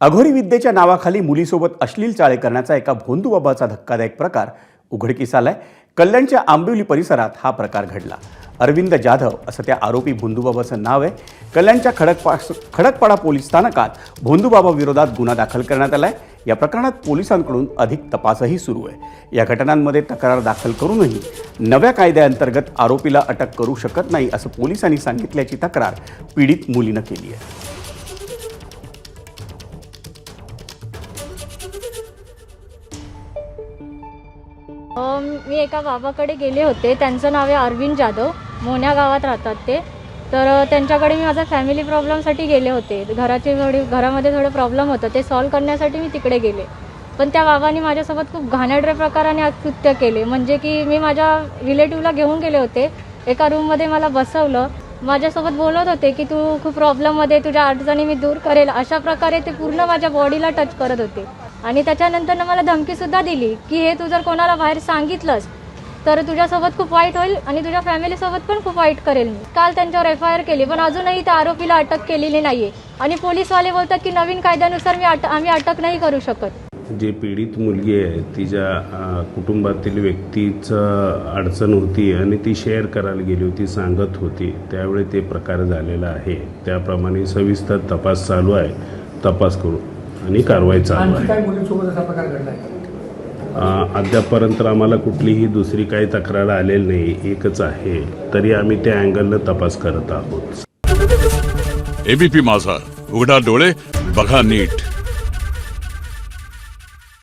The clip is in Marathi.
अघोरी विद्येच्या नावाखाली मुलीसोबत अश्लील चाळे करण्याचा एका भोंदूबाबाचा धक्कादायक प्रकार उघडकीस आलाय। कल्याणच्या आंबिवली परिसरात हा प्रकार घडला। अरविंद जाधव असं त्या आरोपी भोंदूबाबाचं नाव आहे। कल्याणच्या खडकपाडा पोलीस स्थानकात भोंदूबाबा विरोधात गुन्हा दाखल करण्यात आलाय। या प्रकरणात पोलिसांकडून अधिक तपासही सुरू आहे। या घटनांमध्ये तक्रार दाखल करूनही नव्या कायद्याअंतर्गत आरोपीला अटक करू शकत नाही असं पोलिसांनी सांगितल्याची तक्रार पीडित मुलीनं केली आहे। मी एका बाबाकडे गेले होते। त्यांचं नाव आहे अरविंद जाधव, मोन्या गावात राहतात ते। तर त्यांच्याकडे मी माझा फॅमिली प्रॉब्लेमसाठी गेले होते। घरामध्ये थोडे प्रॉब्लेम होतं, ते सॉल्व्ह करण्यासाठी मी तिकडे गेले। पण त्या बाबांनी माझ्यासोबत खूप घाणेरड्या प्रकाराने कृत्य केले। म्हणजे की मी माझ्या रिलेटिव्हला घेऊन गेले होते, एका रूममध्ये मला बसवलं, माझ्यासोबत बोलत होते की तू खूप प्रॉब्लेममध्ये, तुझ्या अडचणी मी दूर करेल, अशा प्रकारे ते पूर्ण माझ्या बॉडीला टच करत होते। आणि त्याच्यानंतर मला धमकीसुद्धा दिली की हे तू जर कोणाला बाहेर सांगितलंस तर तुझ्यासोबत खूप वाईट होईल आणि तुझ्या फॅमिलीसोबत पण खूप वाईट करेल मी। काल त्यांच्यावर FIR केली, पण अजूनही त्या आरोपीला अटक केलेली नाहीये। आणि पोलीसवाले बोलतात की नवीन कायद्यानुसार आम्ही अटक नाही करू शकत। जे पीडित मुलगी आहे तिच्या कुटुंबातील व्यक्तीचं अडचण होती आणि ती शेअर करायला गेली होती, सांगत होती, त्यावेळी ते प्रकार झालेला आहे। त्याप्रमाणे सविस्तर तपास चालू आहे। तपास करू आणि कारवाई चालू आहे। अद्यापर्यंत आम्हाला कुठलीही दुसरी काही तक्रार आलेली नाही, एकच आहे, तरी आम्ही त्या अँगलनं तपास करत आहोत। ABP माझा, उघडा डोळे बघा नीट।